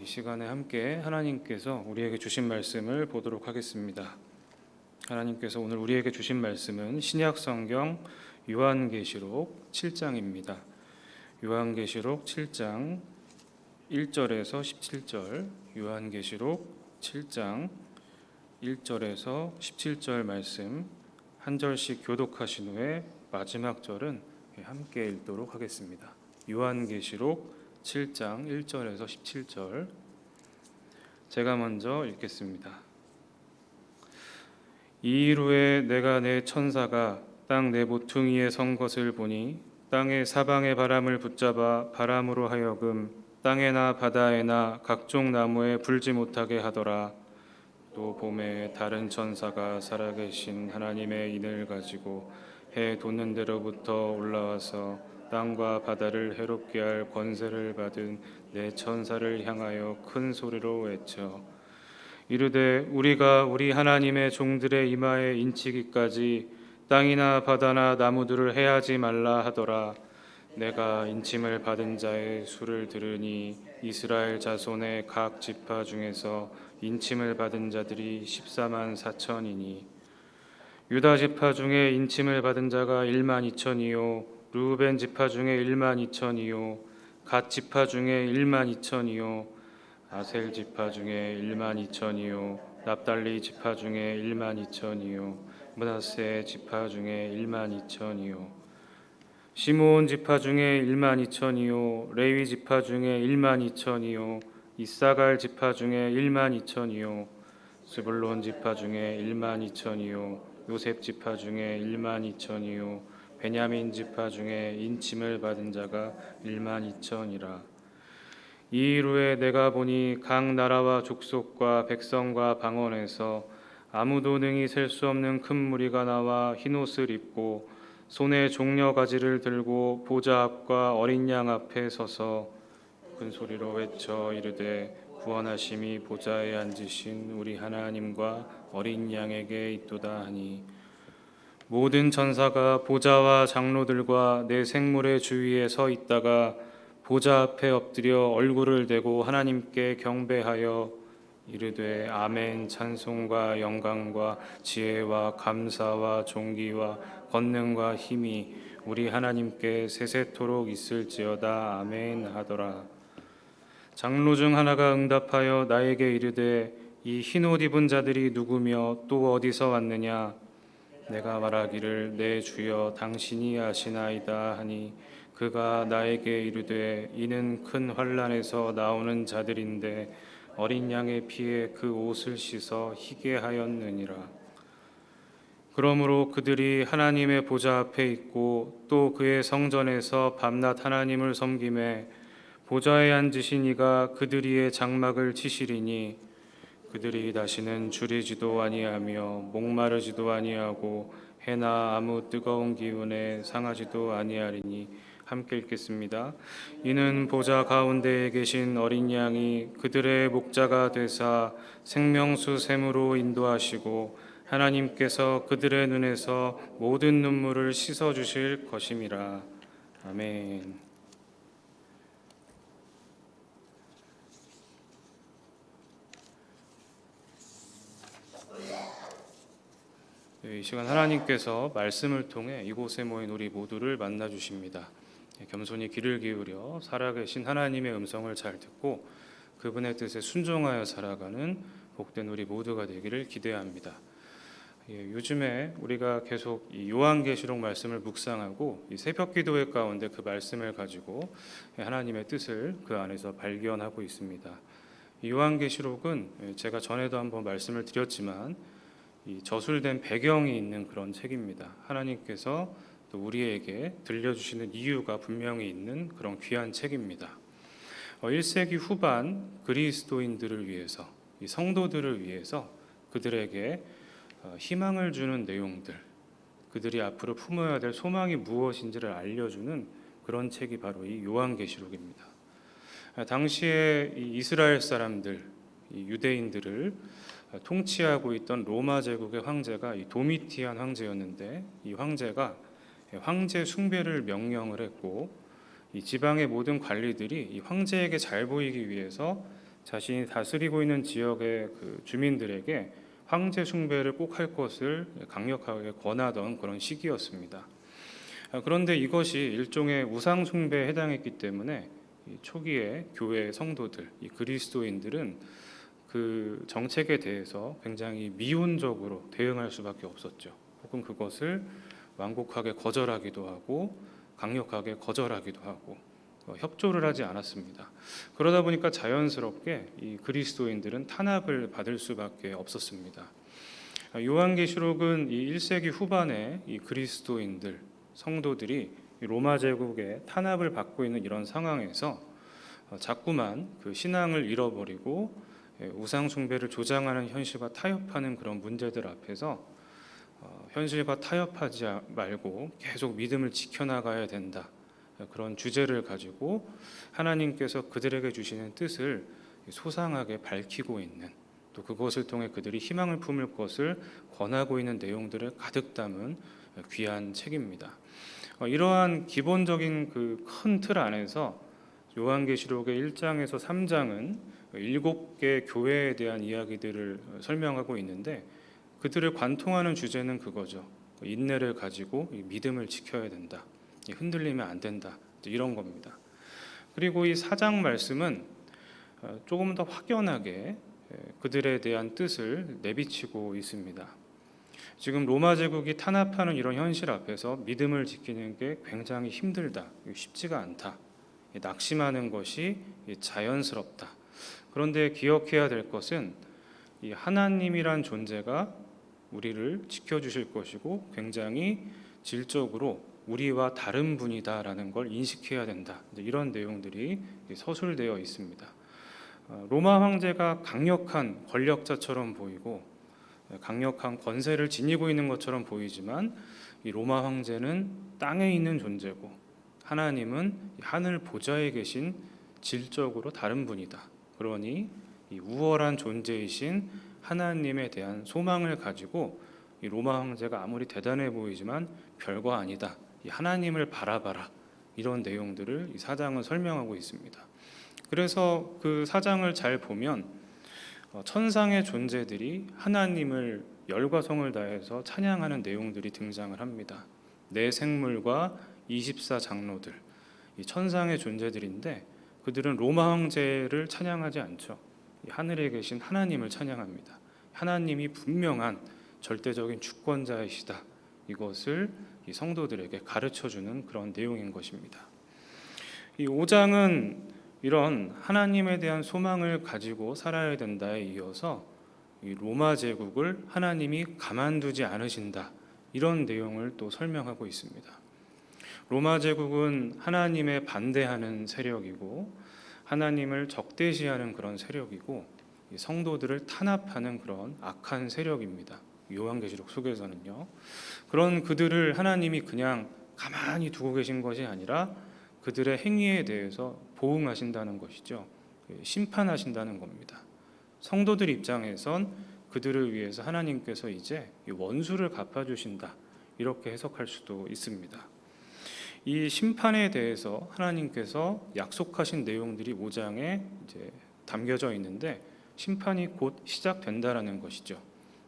시간에 함께 하나님께서 우리에게 주신 말씀을 보도록 하겠습니다. 하나님께서 오늘 우리에게 주신 말씀은 신약 성경 요한계시록 7장입니다. 요한계시록 7장 1절에서 17절, 요한계시록 7장 1절에서 17절 말씀 한 절씩 교독하신 후에 마지막 절은 함께 읽도록 하겠습니다. 요한계시록 7장 1절에서 17절, 제가 먼저 읽겠습니다. 이일 후에 내가 내 천사가 땅 내 모퉁이에 선 것을 보니 땅의 사방의 바람을 붙잡아 바람으로 하여금 땅에나 바다에나 각종 나무에 불지 못하게 하더라. 또 봄에 다른 천사가 살아계신 하나님의 인을 가지고 해 돋는 데로부터 올라와서 땅과 바다를 해롭게 할 권세를 받은 내 천사를 향하여 큰 소리로 외쳐 이르되 우리가 우리 하나님의 종들의 이마에 인치기까지 땅이나 바다나 나무들을 해하지 말라 하더라. 내가 인침을 받은 자의 수를 들으니 이스라엘 자손의 각 지파 중에서 인침을 받은 자들이 14만 4천이니 유다 지파 중에 인침을 받은 자가 1만 2천이요 루벤 지파 중에 1만 2천이요 갓 지파 중에 1만 2천이요 아셀 지파 중에 1만 2천이요 납달리 지파 중에 1만 2천이요 므낫세 지파 중에 1만 2천이요 시므온 지파 중에 1만 2천이요 레위 지파 중에 1만 2천이요 이사갈 지파 중에 1만 2천이요 스불론 지파 중에 1만 2천이요 요셉 지파 중에 1만 2천이요 베냐민 지파 중에 인침을 받은 자가 1만 2천이라. 이일 후에 내가 보니 각 나라와 족속과 백성과 방언에서 아무도 능히 셀 수 없는 큰 무리가 나와 흰옷을 입고 손에 종려 가지를 들고 보좌 앞과 어린 양 앞에 서서 큰 소리로 외쳐 이르되 구원하심이 보좌에 앉으신 우리 하나님과 어린 양에게 있도다 하니 모든 천사가 보좌와 장로들과 내 생물의 주위에 서 있다가 보좌 앞에 엎드려 얼굴을 대고 하나님께 경배하여 이르되 아멘. 찬송과 영광과 지혜와 감사와 존귀와 권능과 힘이 우리 하나님께 세세토록 있을지어다. 아멘 하더라. 장로 중 하나가 응답하여 나에게 이르되 이 흰옷 입은 자들이 누구며 또 어디서 왔느냐. 내가 말하기를 내 주여 당신이 아시나이다 하니 그가 나에게 이르되 이는 큰 환난에서 나오는 자들인데 어린 양의 피에 그 옷을 씻어 희게 하였느니라. 그러므로 그들이 하나님의 보좌 앞에 있고 또 그의 성전에서 밤낮 하나님을 섬기매 보좌에 앉으신 이가 그들 위에 장막을 치시리니 그들이 다시는 줄이지도 아니하며 목마르지도 아니하고 해나 아무 뜨거운 기운에 상하지도 아니하리니. 함께 읽겠습니다. 이는 보좌 가운데에 계신 어린 양이 그들의 목자가 되사 생명수 샘으로 인도하시고 하나님께서 그들의 눈에서 모든 눈물을 씻어 주실 것임이라. 아멘. 이 시간 하나님께서 말씀을 통해 이곳에 모인 우리 모두를 만나 주십니다. 겸손히 귀를 기울여 살아계신 하나님의 음성을 잘 듣고 그분의 뜻에 순종하여 살아가는 복된 우리 모두가 되기를 기대합니다. 요즘에 우리가 계속 이 요한계시록 말씀을 묵상하고 이 새벽기도회 가운데 그 말씀을 가지고 하나님의 뜻을 그 안에서 발견하고 있습니다. 이 요한계시록은 제가 전에도 한번 말씀을 드렸지만 이 저술된 배경이 있는 그런 책입니다. 하나님께서 또 우리에게 들려주시는 이유가 분명히 있는 그런 귀한 책입니다. 1세기 후반 그리스도인들을 위해서, 이 성도들을 위해서 그들에게 희망을 주는 내용들, 그들이 앞으로 품어야 될 소망이 무엇인지를 알려주는 그런 책이 바로 이 요한계시록입니다. 당시에 이 이스라엘 사람들, 이 유대인들을 통치하고 있던 로마 제국의 황제가 이 도미티안 황제였는데, 이 황제가 황제 숭배를 명령을 했고 이 지방의 모든 관리들이 이 황제에게 잘 보이기 위해서 자신이 다스리고 있는 지역의 그 주민들에게 황제 숭배를 꼭 할 것을 강력하게 권하던 그런 시기였습니다. 그런데 이것이 일종의 우상 숭배에 해당했기 때문에 이 초기에 교회 성도들, 이 그리스도인들은 그 정책에 대해서 굉장히 미온적으로 대응할 수밖에 없었죠. 혹은 그것을 완곡하게 거절하기도 하고 강력하게 거절하기도 하고 협조를 하지 않았습니다. 그러다 보니까 자연스럽게 이 그리스도인들은 탄압을 받을 수밖에 없었습니다. 요한계시록은 이 1세기 후반에 이 그리스도인들 성도들이 로마 제국의 탄압을 받고 있는 이런 상황에서 자꾸만 그 신앙을 잃어버리고 우상 숭배를 조장하는 현실과 타협하는 그런 문제들 앞에서 현실과 타협하지 말고 계속 믿음을 지켜나가야 된다. 그런 주제를 가지고 하나님께서 그들에게 주시는 뜻을 소상하게 밝히고 있는, 또 그것을 통해 그들이 희망을 품을 것을 권하고 있는 내용들을 가득 담은 귀한 책입니다. 이러한 기본적인 그 큰 틀 안에서 요한계시록의 1장에서 3장은 7개 교회에 대한 이야기들을 설명하고 있는데, 그들을 관통하는 주제는 그거죠. 인내를 가지고 믿음을 지켜야 된다. 흔들리면 안 된다. 이런 겁니다. 그리고 이 4장 말씀은 조금 더 확연하게 그들에 대한 뜻을 내비치고 있습니다. 지금 로마 제국이 탄압하는 이런 현실 앞에서 믿음을 지키는 게 굉장히 힘들다. 쉽지가 않다. 낙심하는 것이 자연스럽다. 그런데 기억해야 될 것은 이 하나님이란 존재가 우리를 지켜주실 것이고 굉장히 질적으로 우리와 다른 분이다라는 걸 인식해야 된다. 이런 내용들이 서술되어 있습니다. 로마 황제가 강력한 권력자처럼 보이고 강력한 권세를 지니고 있는 것처럼 보이지만 이 로마 황제는 땅에 있는 존재고 하나님은 하늘 보좌에 계신 질적으로 다른 분이다. 그러니 이 우월한 존재이신 하나님에 대한 소망을 가지고 이 로마 황제가 아무리 대단해 보이지만 별거 아니다. 이 하나님을 바라봐라. 이런 내용들을 이 사장은 설명하고 있습니다. 그래서 그 사장을 잘 보면 천상의 존재들이 하나님을 열과 성을 다해서 찬양하는 내용들이 등장을 합니다. 네 생물과 24장로들, 이 천상의 존재들인데 그들은 로마 황제를 찬양하지 않죠. 하늘에 계신 하나님을 찬양합니다. 하나님이 분명한 절대적인 주권자이시다. 이것을 이 성도들에게 가르쳐주는 그런 내용인 것입니다. 이 5장은 이런 하나님에 대한 소망을 가지고 살아야 된다에 이어서 이 로마 제국을 하나님이 가만두지 않으신다. 이런 내용을 또 설명하고 있습니다. 로마 제국은 하나님에 반대하는 세력이고 하나님을 적대시하는 그런 세력이고 성도들을 탄압하는 그런 악한 세력입니다. 요한계시록 속에서는요. 그런 그들을 하나님이 그냥 가만히 두고 계신 것이 아니라 그들의 행위에 대해서 보응하신다는 것이죠. 심판하신다는 겁니다. 성도들 입장에선 그들을 위해서 하나님께서 이제 원수를 갚아주신다. 이렇게 해석할 수도 있습니다. 이 심판에 대해서 하나님께서 약속하신 내용들이 5장에 이제 담겨져 있는데 심판이 곧 시작된다라는 것이죠.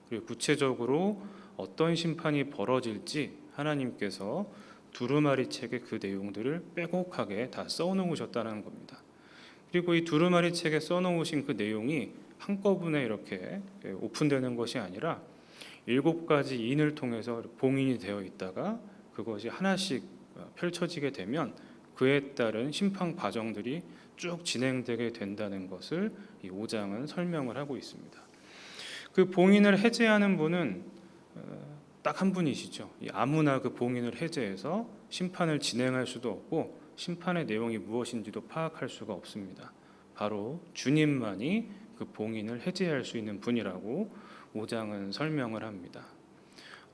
그리고 구체적으로 어떤 심판이 벌어질지 하나님께서 두루마리 책에 그 내용들을 빼곡하게 다 써놓으셨다는 겁니다. 그리고 이 두루마리 책에 써놓으신 그 내용이 한꺼번에 이렇게 오픈되는 것이 아니라 7가지 인을 통해서 봉인이 되어 있다가 그것이 하나씩 펼쳐지게 되면 그에 따른 심판 과정들이 쭉 진행되게 된다는 것을 이 5장은 설명을 하고 있습니다. 그 봉인을 해제하는 분은 딱 한 분이시죠. 아무나 그 봉인을 해제해서 심판을 진행할 수도 없고 심판의 내용이 무엇인지도 파악할 수가 없습니다. 바로 주님만이 그 봉인을 해제할 수 있는 분이라고 5장은 설명을 합니다.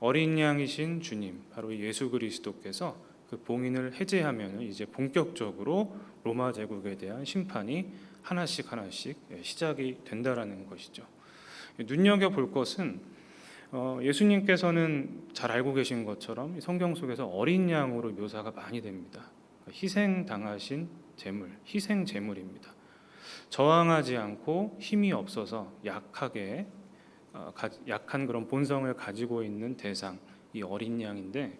어린 양이신 주님, 바로 예수 그리스도께서 그 봉인을 해제하면 이제 본격적으로 로마 제국에 대한 심판이 하나씩 시작이 된다라는 것이죠. 눈여겨 볼 것은 예수님께서는 잘 알고 계신 것처럼 성경 속에서 어린 양으로 묘사가 많이 됩니다. 희생 당하신 제물, 희생 제물입니다. 저항하지 않고 힘이 없어서 약한 그런 본성을 가지고 있는 대상, 이 어린 양인데,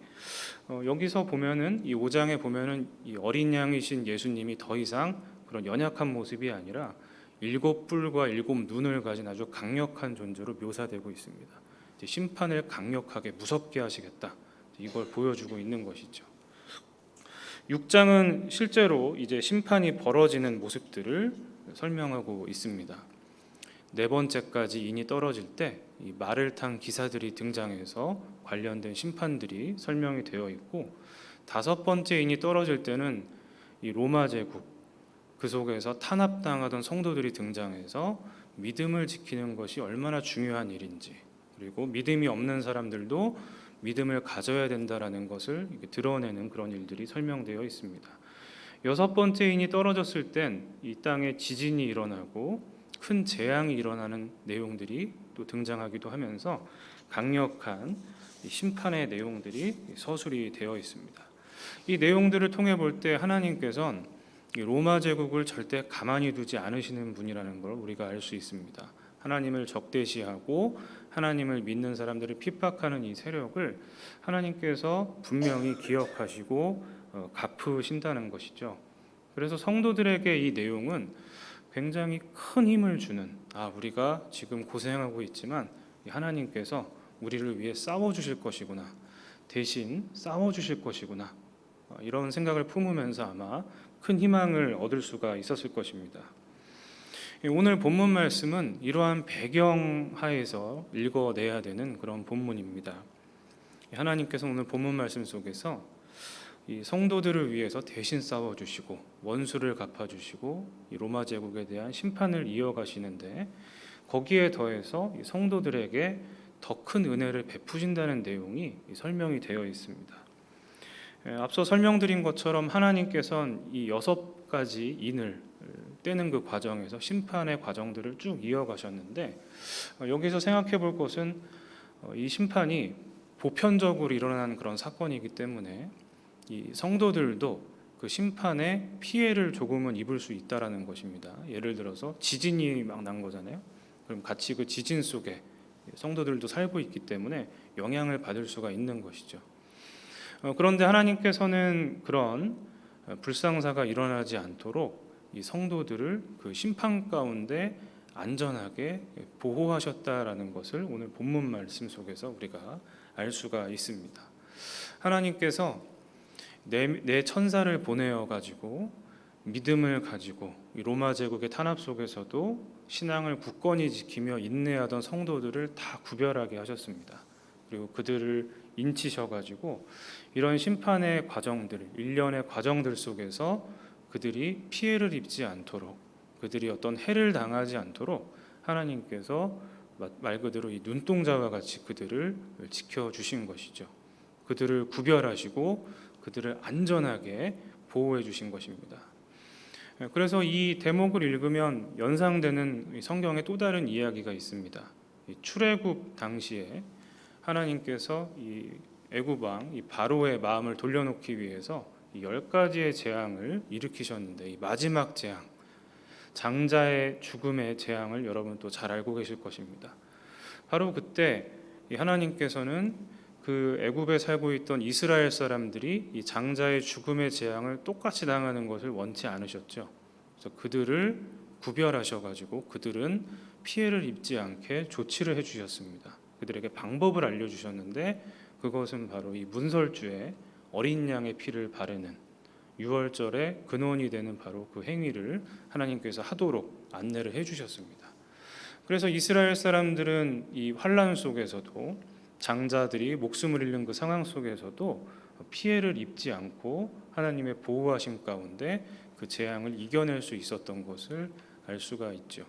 여기서 보면은 이 5장에 보면은 이 어린 양이신 예수님이 더 이상 그런 연약한 모습이 아니라 7뿔과 7눈을 가진 아주 강력한 존재로 묘사되고 있습니다. 이제 심판을 강력하게 무섭게 하시겠다, 이걸 보여주고 있는 것이죠. 6장은 실제로 이제 심판이 벌어지는 모습들을 설명하고 있습니다. 네 번째까지 인이 떨어질 때 이 말을 탄 기사들이 등장해서 관련된 심판들이 설명이 되어 있고, 다섯 번째 인이 떨어질 때는 이 로마 제국, 그 속에서 탄압당하던 성도들이 등장해서 믿음을 지키는 것이 얼마나 중요한 일인지, 그리고 믿음이 없는 사람들도 믿음을 가져야 된다라는 것을 드러내는 그런 일들이 설명되어 있습니다. 여섯 번째 인이 떨어졌을 땐 이 땅에 지진이 일어나고 큰 재앙이 일어나는 내용들이 또 등장하기도 하면서 강력한 심판의 내용들이 서술이 되어 있습니다. 이 내용들을 통해 볼 때 하나님께서는 로마 제국을 절대 가만히 두지 않으시는 분이라는 걸 우리가 알 수 있습니다. 하나님을 적대시하고 하나님을 믿는 사람들을 핍박하는 이 세력을 하나님께서 분명히 기억하시고 갚으신다는 것이죠. 그래서 성도들에게 이 내용은 굉장히 큰 힘을 주는, 우리가 지금 고생하고 있지만 하나님께서 우리를 위해 싸워주실 것이구나, 대신 싸워주실 것이구나, 이런 생각을 품으면서 아마 큰 희망을 얻을 수가 있었을 것입니다. 오늘 본문 말씀은 이러한 배경 하에서 읽어내야 되는 그런 본문입니다. 하나님께서 오늘 본문 말씀 속에서 이 성도들을 위해서 대신 싸워주시고 원수를 갚아주시고 이 로마 제국에 대한 심판을 이어가시는데, 거기에 더해서 이 성도들에게 더 큰 은혜를 베푸신다는 내용이 설명이 되어 있습니다. 앞서 설명드린 것처럼 하나님께서는 이 6가지 인을 떼는 그 과정에서 심판의 과정들을 쭉 이어가셨는데, 여기서 생각해 볼 것은 이 심판이 보편적으로 일어나는 그런 사건이기 때문에 이 성도들도 그 심판의 피해를 조금은 입을 수 있다라는 것입니다. 예를 들어서 지진이 막 난 거잖아요. 그럼 같이 그 지진 속에 성도들도 살고 있기 때문에 영향을 받을 수가 있는 것이죠. 그런데 하나님께서는 그런 불상사가 일어나지 않도록 이 성도들을 그 심판 가운데 안전하게 보호하셨다라는 것을 오늘 본문 말씀 속에서 우리가 알 수가 있습니다. 하나님께서 내 천사를 보내어 가지고 믿음을 가지고 이 로마 제국의 탄압 속에서도 신앙을 굳건히 지키며 인내하던 성도들을 다 구별하게 하셨습니다. 그리고 그들을 인치셔 가지고 이런 심판의 과정들, 일련의 과정들 속에서 그들이 피해를 입지 않도록, 그들이 어떤 해를 당하지 않도록 하나님께서 말 그대로 이 눈동자와 같이 그들을 지켜주신 것이죠. 그들을 구별하시고 그들을 안전하게 보호해 주신 것입니다. 그래서 이 대목을 읽으면 연상되는 성경의 또 다른 이야기가 있습니다. 출애굽 당시에 하나님께서 이 애굽 왕 이 바로의 마음을 돌려놓기 위해서 10가지의 재앙을 일으키셨는데, 이 마지막 재앙, 장자의 죽음의 재앙을 여러분 또 잘 알고 계실 것입니다. 바로 그때 하나님께서는 그 애굽에 살고 있던 이스라엘 사람들이 이 장자의 죽음의 재앙을 똑같이 당하는 것을 원치 않으셨죠. 그래서 그들을 구별하셔가지고 그들은 피해를 입지 않게 조치를 해주셨습니다. 그들에게 방법을 알려주셨는데, 그것은 바로 이 문설주에 어린 양의 피를 바르는 유월절의 근원이 되는 바로 그 행위를 하나님께서 하도록 안내를 해주셨습니다. 그래서 이스라엘 사람들은 이 환난 속에서도, 장자들이 목숨을 잃는 그 상황 속에서도 피해를 입지 않고 하나님의 보호하심 가운데 그 재앙을 이겨낼 수 있었던 것을 알 수가 있죠.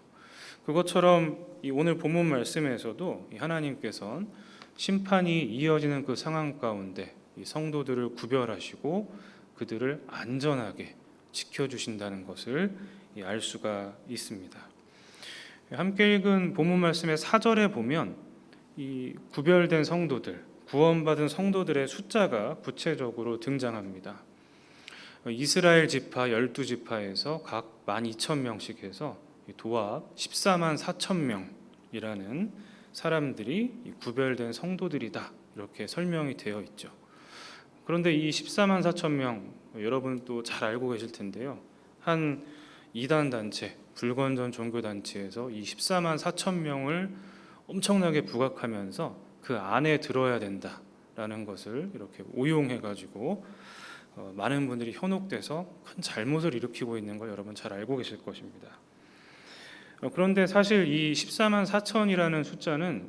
그것처럼 이 오늘 본문 말씀에서도 하나님께서는 심판이 이어지는 그 상황 가운데 이 성도들을 구별하시고 그들을 안전하게 지켜주신다는 것을 알 수가 있습니다. 함께 읽은 본문 말씀의 4절에 보면 이 구별된 성도들, 구원받은 성도들의 숫자가 구체적으로 등장합니다. 이스라엘 지파 12지파에서 각 12,000명씩 해서 도합 14만 4천 명이라는 사람들이 구별된 성도들이다, 이렇게 설명이 되어 있죠. 그런데 이 14만 4천 명, 여러분 또 잘 알고 계실 텐데요. 한 이단 단체, 불건전 종교 단체에서 이 14만 4천 명을 엄청나게 부각하면서 그 안에 들어야 된다라는 것을 이렇게 오용해 가지고 많은 분들이 현혹돼서 큰 잘못을 일으키고 있는 걸 여러분 잘 알고 계실 것입니다. 그런데 사실 이 14만 4천이라는 숫자는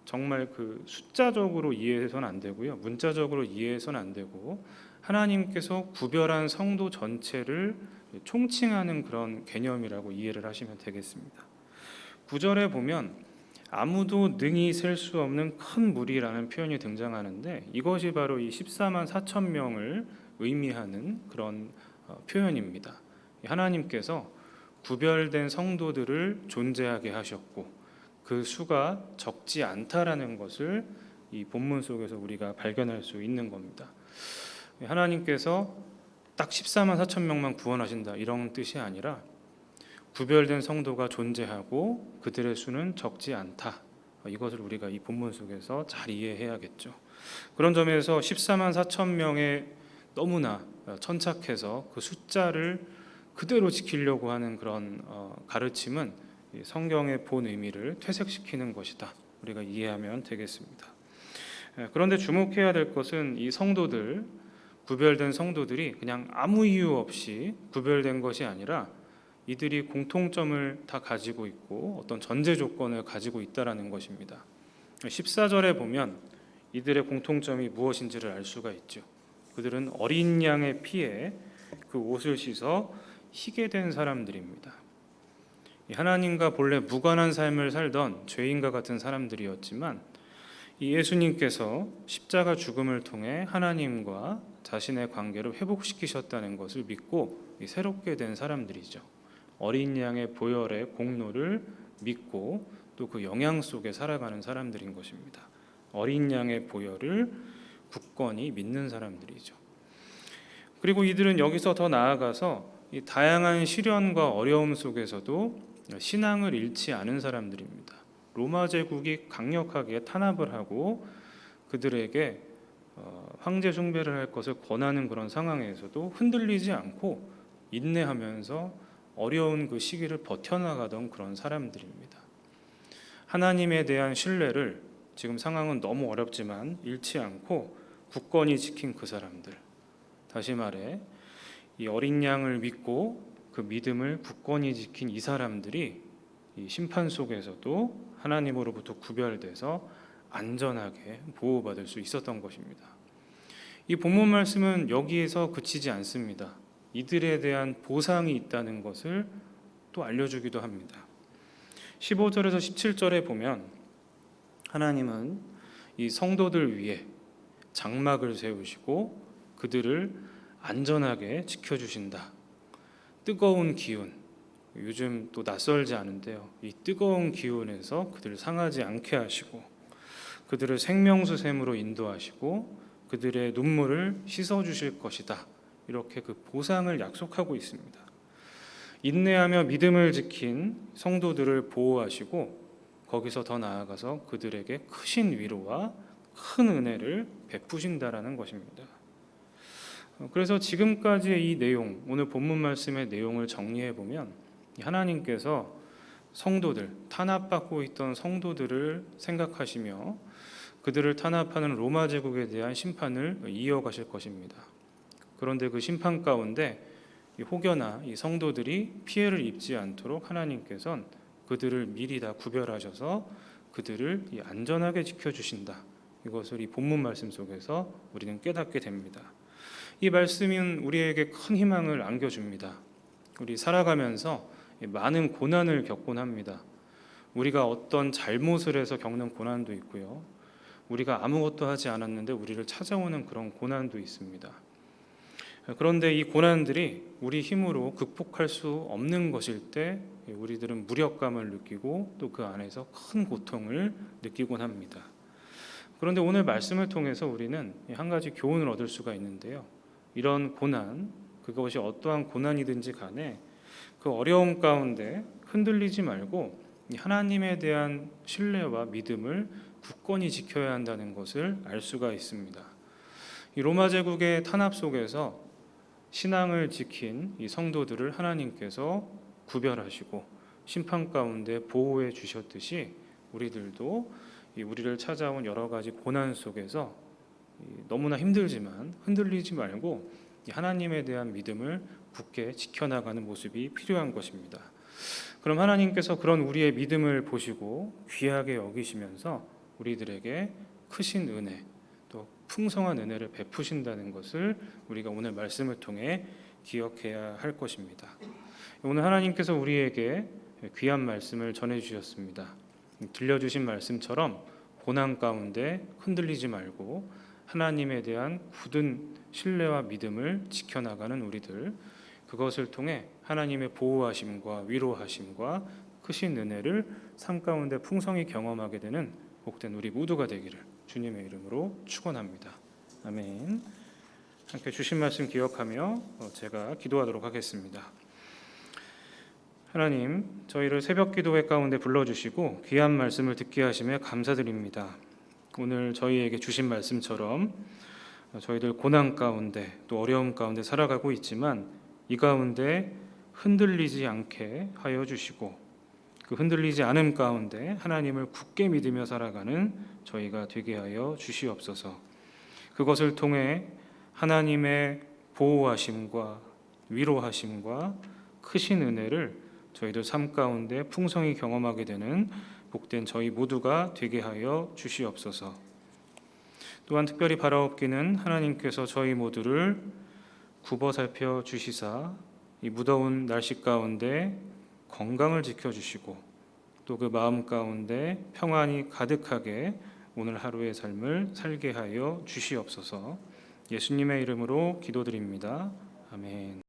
정말 숫자적으로 이해해서는 안 되고요, 문자적으로 이해해서는 안 되고, 하나님께서 구별한 성도 전체를 총칭하는 그런 개념이라고 이해를 하시면 되겠습니다. 9절에 보면 아무도 능히 셀 수 없는 큰 무리라는 표현이 등장하는데, 이것이 바로 이 14만 4천 명을 의미하는 그런 표현입니다. 하나님께서 구별된 성도들을 존재하게 하셨고 그 수가 적지 않다라는 것을 이 본문 속에서 우리가 발견할 수 있는 겁니다. 하나님께서 딱 14만 4천 명만 구원하신다, 이런 뜻이 아니라 구별된 성도가 존재하고 그들의 수는 적지 않다, 이것을 우리가 이 본문 속에서 잘 이해해야겠죠. 그런 점에서 14만 4천 명에 너무나 천착해서 그 숫자를 그대로 지키려고 하는 그런 가르침은 성경의 본 의미를 퇴색시키는 것이다, 우리가 이해하면 되겠습니다. 그런데 주목해야 될 것은 이 성도들, 구별된 성도들이 그냥 아무 이유 없이 구별된 것이 아니라 이들이 공통점을 다 가지고 있고 어떤 전제 조건을 가지고 있다라는 것입니다. 14절에 보면 이들의 공통점이 무엇인지를 알 수가 있죠. 그들은 어린 양의 피에 그 옷을 씻어 희게 된 사람들입니다. 하나님과 본래 무관한 삶을 살던 죄인과 같은 사람들이었지만 이 예수님께서 십자가 죽음을 통해 하나님과 자신의 관계를 회복시키셨다는 것을 믿고 새롭게 된 사람들이죠. 어린 양의 보혈의 공로를 믿고 또 그 영향 속에 살아가는 사람들인 것입니다. 어린 양의 보혈을 굳건히 믿는 사람들이죠. 그리고 이들은 여기서 더 나아가서 이 다양한 시련과 어려움 속에서도 신앙을 잃지 않은 사람들입니다. 로마 제국이 강력하게 탄압을 하고 그들에게 황제 숭배를 할 것을 권하는 그런 상황에서도 흔들리지 않고 인내하면서 어려운 그 시기를 버텨나가던 그런 사람들입니다. 하나님에 대한 신뢰를 지금 상황은 너무 어렵지만 잃지 않고 굳건히 지킨 그 사람들, 다시 말해 이 어린 양을 믿고 그 믿음을 굳건히 지킨 이 사람들이 이 심판 속에서도 하나님으로부터 구별돼서 안전하게 보호받을 수 있었던 것입니다. 이 본문 말씀은 여기에서 그치지 않습니다. 이들에 대한 보상이 있다는 것을 또 알려주기도 합니다. 15절에서 17절에 보면 하나님은 이 성도들 위에 장막을 세우시고 그들을 안전하게 지켜주신다. 뜨거운 기운, 요즘 또 낯설지 않은데요, 이 뜨거운 기운에서 그들을 상하지 않게 하시고 그들을 생명수샘으로 인도하시고 그들의 눈물을 씻어주실 것이다, 이렇게 그 보상을 약속하고 있습니다. 인내하며 믿음을 지킨 성도들을 보호하시고 거기서 더 나아가서 그들에게 크신 위로와 큰 은혜를 베푸신다라는 것입니다. 그래서 지금까지의 이 내용, 오늘 본문 말씀의 내용을 정리해 보면 하나님께서 성도들, 탄압받고 있던 성도들을 생각하시며 그들을 탄압하는 로마 제국에 대한 심판을 이어가실 것입니다. 그런데 그 심판 가운데 혹여나 이 성도들이 피해를 입지 않도록 하나님께서는 그들을 미리 다 구별하셔서 그들을 안전하게 지켜주신다. 이것을 이 본문 말씀 속에서 우리는 깨닫게 됩니다. 이 말씀은 우리에게 큰 희망을 안겨줍니다. 우리 살아가면서 많은 고난을 겪곤 합니다. 우리가 어떤 잘못을 해서 겪는 고난도 있고요, 우리가 아무것도 하지 않았는데 우리를 찾아오는 그런 고난도 있습니다. 그런데 이 고난들이 우리 힘으로 극복할 수 없는 것일 때 우리들은 무력감을 느끼고 또 그 안에서 큰 고통을 느끼곤 합니다. 그런데 오늘 말씀을 통해서 우리는 한 가지 교훈을 얻을 수가 있는데요, 이런 고난, 그것이 어떠한 고난이든지 간에 그 어려움 가운데 흔들리지 말고 이 하나님에 대한 신뢰와 믿음을 굳건히 지켜야 한다는 것을 알 수가 있습니다. 이 로마 제국의 탄압 속에서 신앙을 지킨 이 성도들을 하나님께서 구별하시고 심판 가운데 보호해 주셨듯이 우리들도 우리를 찾아온 여러 가지 고난 속에서 너무나 힘들지만 흔들리지 말고 하나님에 대한 믿음을 굳게 지켜나가는 모습이 필요한 것입니다. 그럼 하나님께서 그런 우리의 믿음을 보시고 귀하게 여기시면서 우리들에게 크신 은혜, 또 풍성한 은혜를 베푸신다는 것을 우리가 오늘 말씀을 통해 기억해야 할 것입니다. 오늘 하나님께서 우리에게 귀한 말씀을 전해주셨습니다. 들려주신 말씀처럼 고난 가운데 흔들리지 말고 하나님에 대한 굳은 신뢰와 믿음을 지켜나가는 우리들, 그것을 통해 하나님의 보호하심과 위로하심과 크신 은혜를 삶 가운데 풍성히 경험하게 되는 복된 우리 모두가 되기를 주님의 이름으로 축원합니다. 아멘. 함께 주신 말씀 기억하며 제가 기도하도록 하겠습니다. 하나님, 저희를 새벽 기도회 가운데 불러주시고 귀한 말씀을 듣게 하심에 감사드립니다. 오늘 저희에게 주신 말씀처럼 저희들 고난 가운데 또 어려움 가운데 살아가고 있지만 이 가운데 흔들리지 않게 하여 주시고 그 흔들리지 않음 가운데 하나님을 굳게 믿으며 살아가는 저희가 되게 하여 주시옵소서. 그것을 통해 하나님의 보호하심과 위로하심과 크신 은혜를 저희들 삶 가운데 풍성히 경험하게 되는 복된 저희 모두가 되게 하여 주시옵소서. 또한 특별히 바라옵기는 하나님께서 저희 모두를 굽어 살펴 주시사 이 무더운 날씨 가운데 건강을 지켜주시고 또 그 마음 가운데 평안이 가득하게 오늘 하루의 삶을 살게 하여 주시옵소서. 예수님의 이름으로 기도드립니다. 아멘.